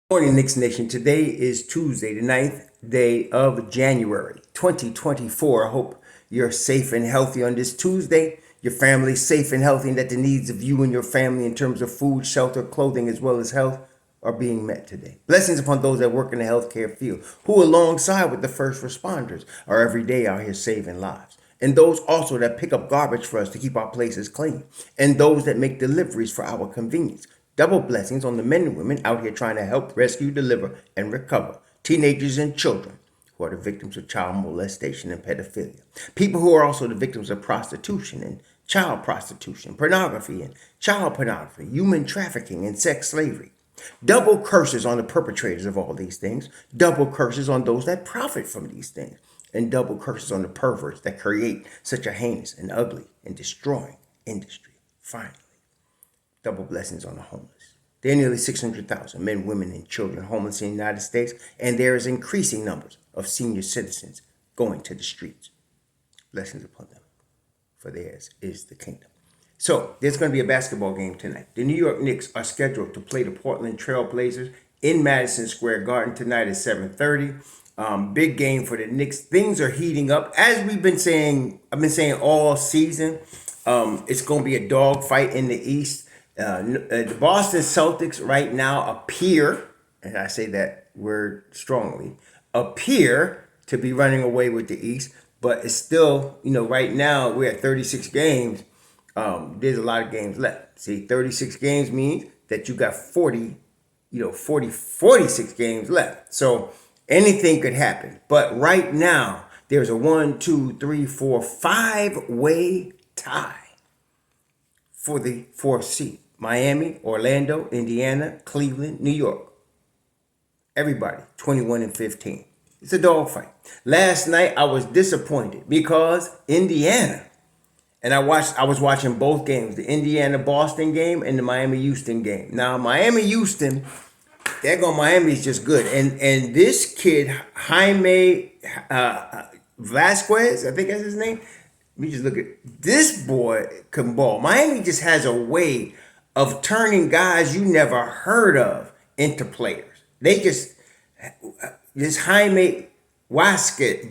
Morning, Knicks Nation. Today is Tuesday, the 9th day of January, 2024. I hope you're safe and healthy on this Tuesday. Your family's safe and healthy, and that the needs of you and your family in terms of food, shelter, clothing, as well as health are being met today. Blessings upon those that work in the healthcare field, who alongside with the first responders are every day out here saving lives. And those also that pick up garbage for us to keep our places clean. And those that make deliveries for our convenience. Double blessings on the men and women out here trying to help rescue, deliver, and recover teenagers and children who are the victims of child molestation and pedophilia. People who are also the victims of prostitution and child prostitution, pornography and child pornography, human trafficking and sex slavery. Double curses on the perpetrators of all these things, double curses on those that profit from these things, and double curses on the perverts that create such a heinous and ugly and destroying industry. Finally, double blessings on the homeless. There are nearly 600,000 men, women, and children homeless in the United States, and there is increasing numbers of senior citizens going to the streets. Blessings upon them, for theirs is the kingdom. So, there's going to be a basketball game tonight. The New York Knicks are scheduled to play the Portland Trail Blazers in Madison Square Garden tonight at 7:30. Big game for the Knicks. Things are heating up. As I've been saying all season, it's going to be a dogfight in the East. The Boston Celtics right now appear, and I say that word strongly, appear to be running away with the East, but it's still, right now we're at 36 games. There's a lot of games left. See, 36 games means that you got 46 games left. So anything could happen. But right now, there's a 5-way tie for the fourth seed. Miami, Orlando, Indiana, Cleveland, New York. Everybody, 21-15. It's a dogfight. Last night, I was disappointed because Indiana, and I was watching both games, the Indiana-Boston game and the Miami-Houston game. Now, Miami-Houston, Miami is just good. And this kid, Jaime Vasquez, I think that's his name. Let me just look at this boy can ball. Miami just has a way of turning guys you never heard of into players. They just, this Jaime Vasquez,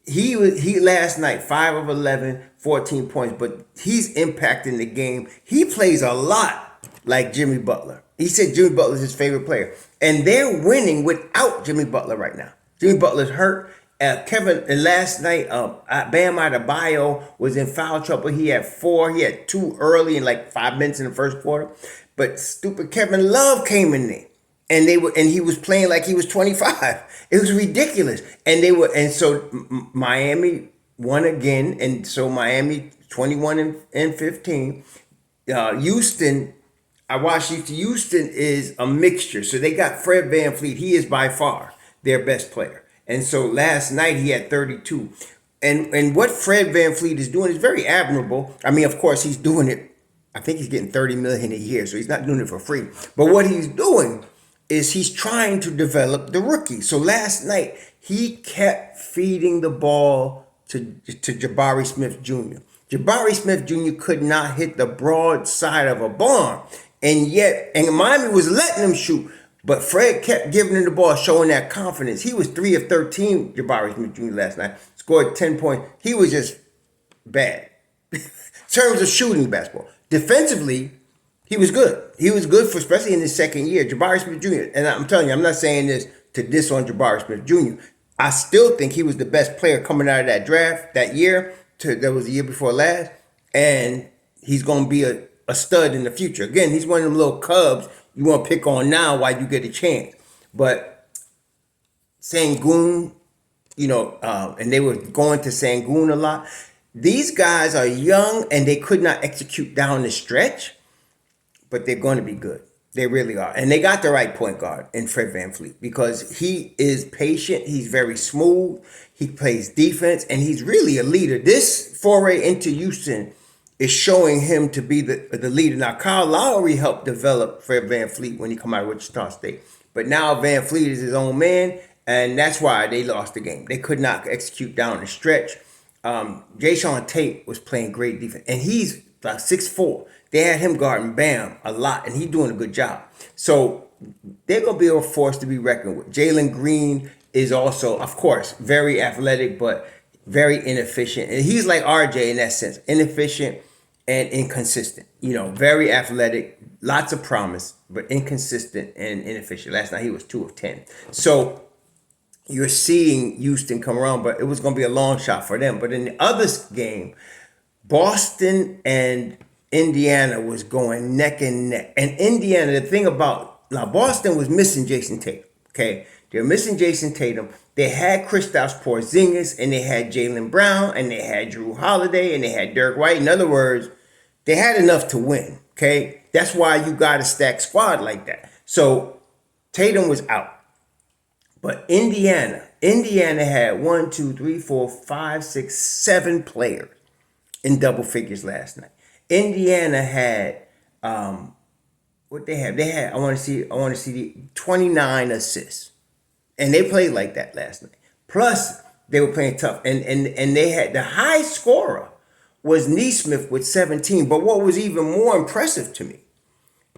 he last night, 5 of 11, 14 points, but he's impacting the game. He plays a lot like Jimmy Butler. He said Jimmy Butler is his favorite player. And they're winning without Jimmy Butler right now. Jimmy Butler's hurt. Last night, Bam Adebayo was in foul trouble. He had 4. He had 2 early in like 5 minutes in the first quarter. But stupid Kevin Love came in there. And he was playing like he was 25. It was ridiculous. And so Miami won again. And so Miami 21-15. Houston, I watched Houston is a mixture. So they got Fred VanVleet. He is by far their best player. And so last night he had 32. And what Fred VanVleet is doing is very admirable. I mean, of course, he's doing it. I think he's getting $30 million a year, so he's not doing it for free. But what he's doing is he's trying to develop the rookie. So last night he kept feeding the ball to Jabari Smith Jr. Jabari Smith Jr. could not hit the broad side of a barn. And Miami was letting him shoot. But Fred kept giving him the ball, showing that confidence. He was 3 of 13, Jabari Smith Jr. last night. Scored 10 points. He was just bad. In terms of shooting basketball. Defensively, he was good. He was good, especially in his second year. Jabari Smith Jr., and I'm telling you, I'm not saying this to diss on Jabari Smith Jr. I still think he was the best player coming out of that draft that year. That was the year before last. And he's going to be a stud in the future. Again, he's one of them little cubs you want to pick on now while you get a chance. But Sengun, and they were going to Sengun a lot. These guys are young and they could not execute down the stretch, but they're going to be good. They really are. And they got the right point guard in Fred VanVleet because he is patient. He's very smooth. He plays defense and he's really a leader. This foray into Houston is showing him to be the leader. Now, Kyle Lowry helped develop Fred VanVleet when he come out of Wichita State. But now VanVleet is his own man, and that's why they lost the game. They could not execute down the stretch. Jayshawn Tate was playing great defense, and he's like 6'4". They had him guarding Bam a lot, and he's doing a good job. So they're going to be a force to be reckoned with. Jalen Green is also, of course, very athletic, but very inefficient. And he's like RJ in that sense, inefficient and inconsistent. Very athletic, lots of promise, but inconsistent and inefficient. Last night he was 2 of 10. So you're seeing Houston come around, but it was going to be a long shot for them. But in the other game, Boston and Indiana was going neck and neck. And Indiana, the thing about, now Boston was missing Jason Tatum, okay? They're missing Jason Tatum. They had Kristaps Porzingis, and they had Jaylen Brown, and they had Drew Holiday, and they had Derek White. In other words, they had enough to win, okay? That's why you got a stacked squad like that. So Tatum was out. But Indiana had 1, 2, 3, 4, 5, 6, 7 players in double figures last night. Indiana had what they have. They had I want to see the 29 assists, and they played like that last night. Plus they were playing tough, and they had the high scorer was Neesmith with 17. But what was even more impressive to me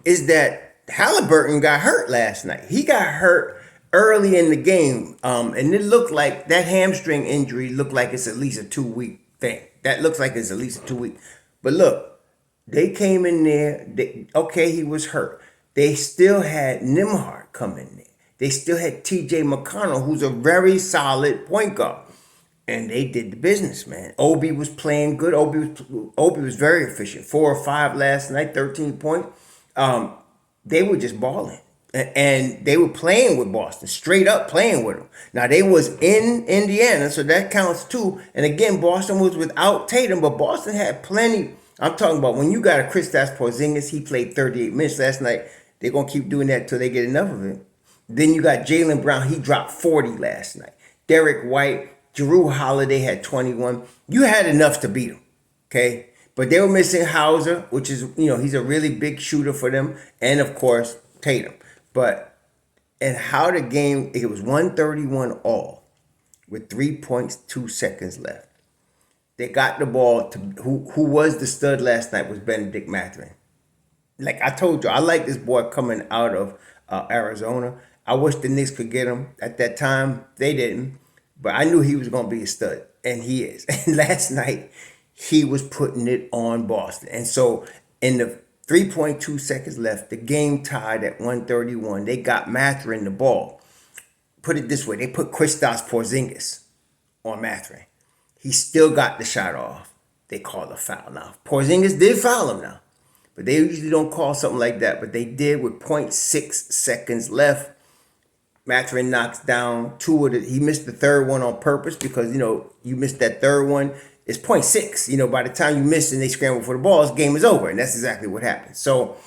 is that Halliburton got hurt last night. He got hurt early in the game, and it looked like that hamstring injury looked like it's at least a 2-week thing. That looks like it's at least a 2-week. But look, they came in there. Okay, he was hurt. They still had Nembhard come in there. They still had T.J. McConnell, who's a very solid point guard. And they did the business, man. Obi was playing good. Obi was very efficient. 4 or 5 last night, 13 points. They were just balling. And they were playing with Boston, straight up playing with them. Now, they was in Indiana, so that counts too. And again, Boston was without Tatum, but Boston had plenty. I'm talking about when you got a Kristaps Porzingis, he played 38 minutes last night. They're going to keep doing that until they get enough of it. Then you got Jaylen Brown. He dropped 40 last night. Derek White, Drew Holiday had 21. You had enough to beat them, okay? But they were missing Hauser, which is, he's a really big shooter for them. And, of course, Tatum. But, and how the game, it was 131 all with 3.2 seconds left. They got the ball to, who was the stud last night was Benedict Mathurin. Like I told you, I like this boy coming out of Arizona. I wish the Knicks could get him at that time. They didn't. But I knew he was going to be a stud, and he is. And last night, he was putting it on Boston. And so in the 3.2 seconds left, the game tied at 131. They got Mathurin the ball. Put it this way, they put Kristaps Porzingis on Mathurin. He still got the shot off. They called a foul. Now, Porzingis did foul him now, but they usually don't call something like that, but they did with 0.6 seconds left. Mathurin knocks down 2 of the, he missed the third one on purpose because, you missed that third one. It's 0.6. By the time you miss and they scramble for the ball, this game is over. And that's exactly what happened. So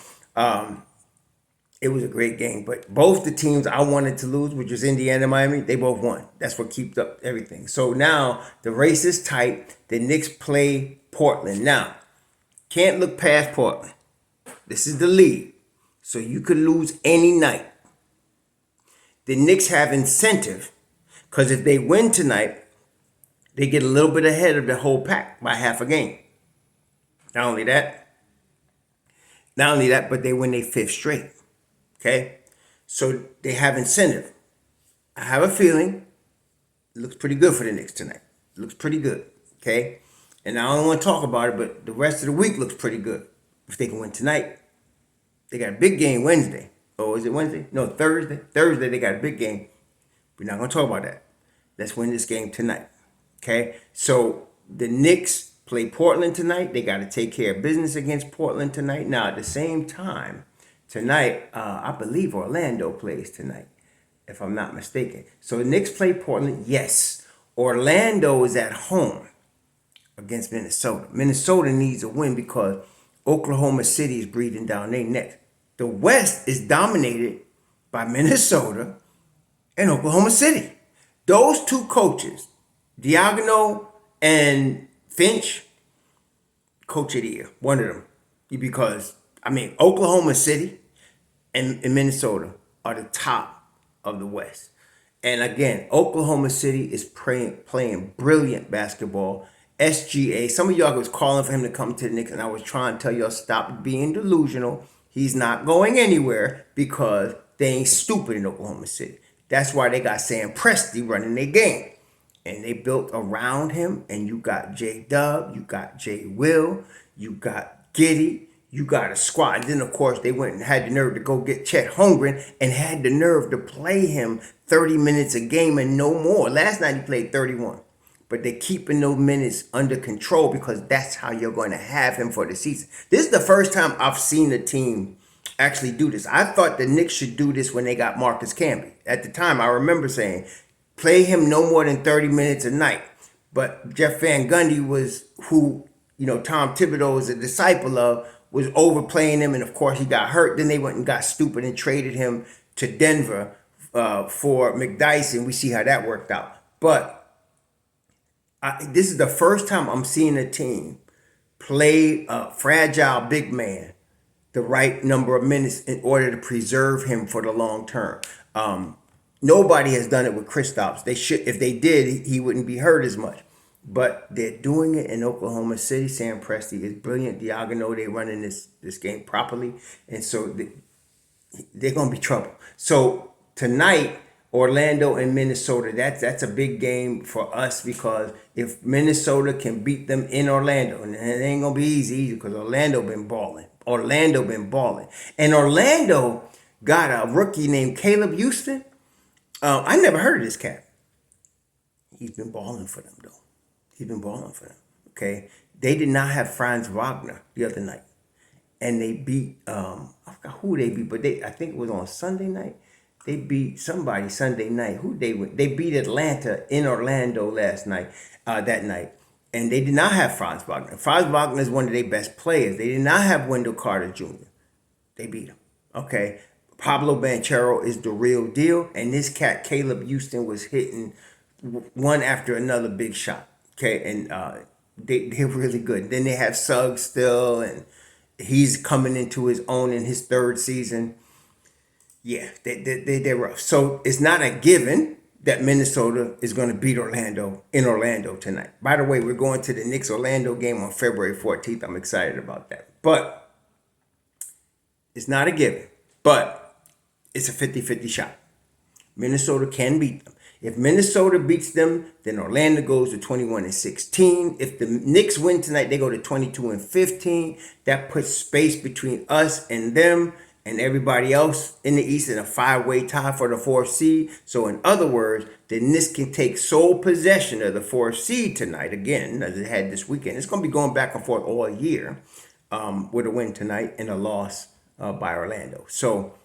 it was a great game. But both the teams I wanted to lose, which was Indiana and Miami, they both won. That's what keeps up everything. So now the race is tight. The Knicks play Portland. Now, can't look past Portland. This is the lead. So you could lose any night. The Knicks have incentive because if they win tonight, they get a little bit ahead of the whole pack by half a game. Not only that, but they win their 5th straight. Okay? So they have incentive. I have a feeling it looks pretty good for the Knicks tonight. It looks pretty good. Okay? And I don't want to talk about it, but the rest of the week looks pretty good. If they can win tonight, they got a big game Wednesday. Oh, is it Wednesday? No, Thursday. Thursday, they got a big game. We're not going to talk about that. Let's win this game tonight. Okay? So the Knicks play Portland tonight. They got to take care of business against Portland tonight. Now, at the same time, tonight, I believe Orlando plays tonight, if I'm not mistaken. So the Knicks play Portland. Yes, Orlando is at home against Minnesota. Minnesota needs a win because Oklahoma City is breathing down their neck. The West is dominated by Minnesota and Oklahoma City. Those two coaches, Diagono and Finch, coach of the year, one of them. Because, Oklahoma City and Minnesota are the top of the West. And again, Oklahoma City is playing brilliant basketball. SGA. Some of y'all was calling for him to come to the Knicks, and I was trying to tell y'all stop being delusional. He's not going anywhere because they ain't stupid in Oklahoma City. That's why they got Sam Presti running their game. And they built around him, and you got J Dub, you got J Will, you got Giddy, you got a squad. And then, of course, they went and had the nerve to go get Chet Holmgren and had the nerve to play him 30 minutes a game and no more. Last night he played 31. But they're keeping those minutes under control because that's how you're going to have him for the season. This is the first time I've seen a team actually do this. I thought the Knicks should do this when they got Marcus Camby. At the time, I remember saying, play him no more than 30 minutes a night. But Jeff Van Gundy was who, Tom Thibodeau is a disciple of, was overplaying him. And of course, he got hurt. Then they went and got stupid and traded him to Denver for McDyess. And we see how that worked out. But this is the first time I'm seeing a team play a fragile big man the right number of minutes in order to preserve him for the long term. Nobody has done it with Kristaps. They should, if they did, he wouldn't be hurt as much. But they're doing it in Oklahoma City. Sam Presti is brilliant. Diagono, they're running this game properly, and so they're gonna be trouble. So tonight, Orlando and Minnesota, that's a big game for us because if Minnesota can beat them in Orlando, and it ain't gonna be easy because Orlando been balling. And Orlando got a rookie named Caleb Houston. I never heard of this cat. He's been balling for them, though. Okay? They did not have Franz Wagner the other night. And they beat, I forgot who they beat, but I think it was on Sunday night. They beat somebody Sunday night. Who they went? They beat Atlanta in Orlando that night. And they did not have Franz Wagner. Franz Wagner is one of their best players. They did not have Wendell Carter Jr. They beat him. Okay? Pablo Banchero is the real deal, and this cat Caleb Houston was hitting one after another big shot. Okay, and they're really good. Then they have Suggs still, and he's coming into his own in his third season. Yeah, they're rough. So it's not a given that Minnesota is going to beat Orlando in Orlando tonight. By the way, we're going to the Knicks-Orlando game on February 14th. I'm excited about that. But it's not a given. But it's a 50-50 shot. Minnesota can beat them. If Minnesota beats them, then Orlando goes to 21-16. If the Knicks win tonight, they go to 22-15. That puts space between us and them and everybody else in the East in a 5-way tie for the 4th seed. So in other words, the Knicks can take sole possession of the 4th seed tonight again, as it had this weekend. It's going to be going back and forth all year with a win tonight and a loss by Orlando. So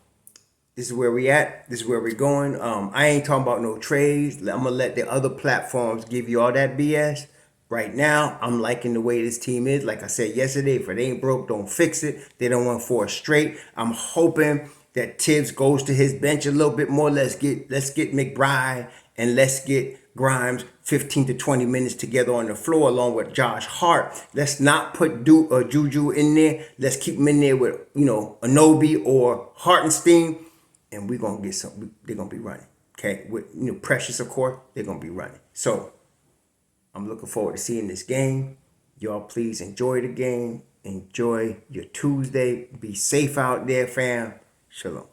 this is where we at. This is where we're going. I ain't talking about no trades. I'm going to let the other platforms give you all that BS. Right now, I'm liking the way this team is. Like I said yesterday, if it ain't broke, don't fix it. They don't win 4 straight. I'm hoping that Thibs goes to his bench a little bit more. Let's get McBride and let's get Grimes 15 to 20 minutes together on the floor along with Josh Hart. Let's not put Juju in there. Let's keep him in there with, Anobi or Hartenstein. And we're going to get some, they're going to be running. Okay? With, Precious, of course, they're going to be running. So, I'm looking forward to seeing this game. Y'all please enjoy the game. Enjoy your Tuesday. Be safe out there, fam. Shalom.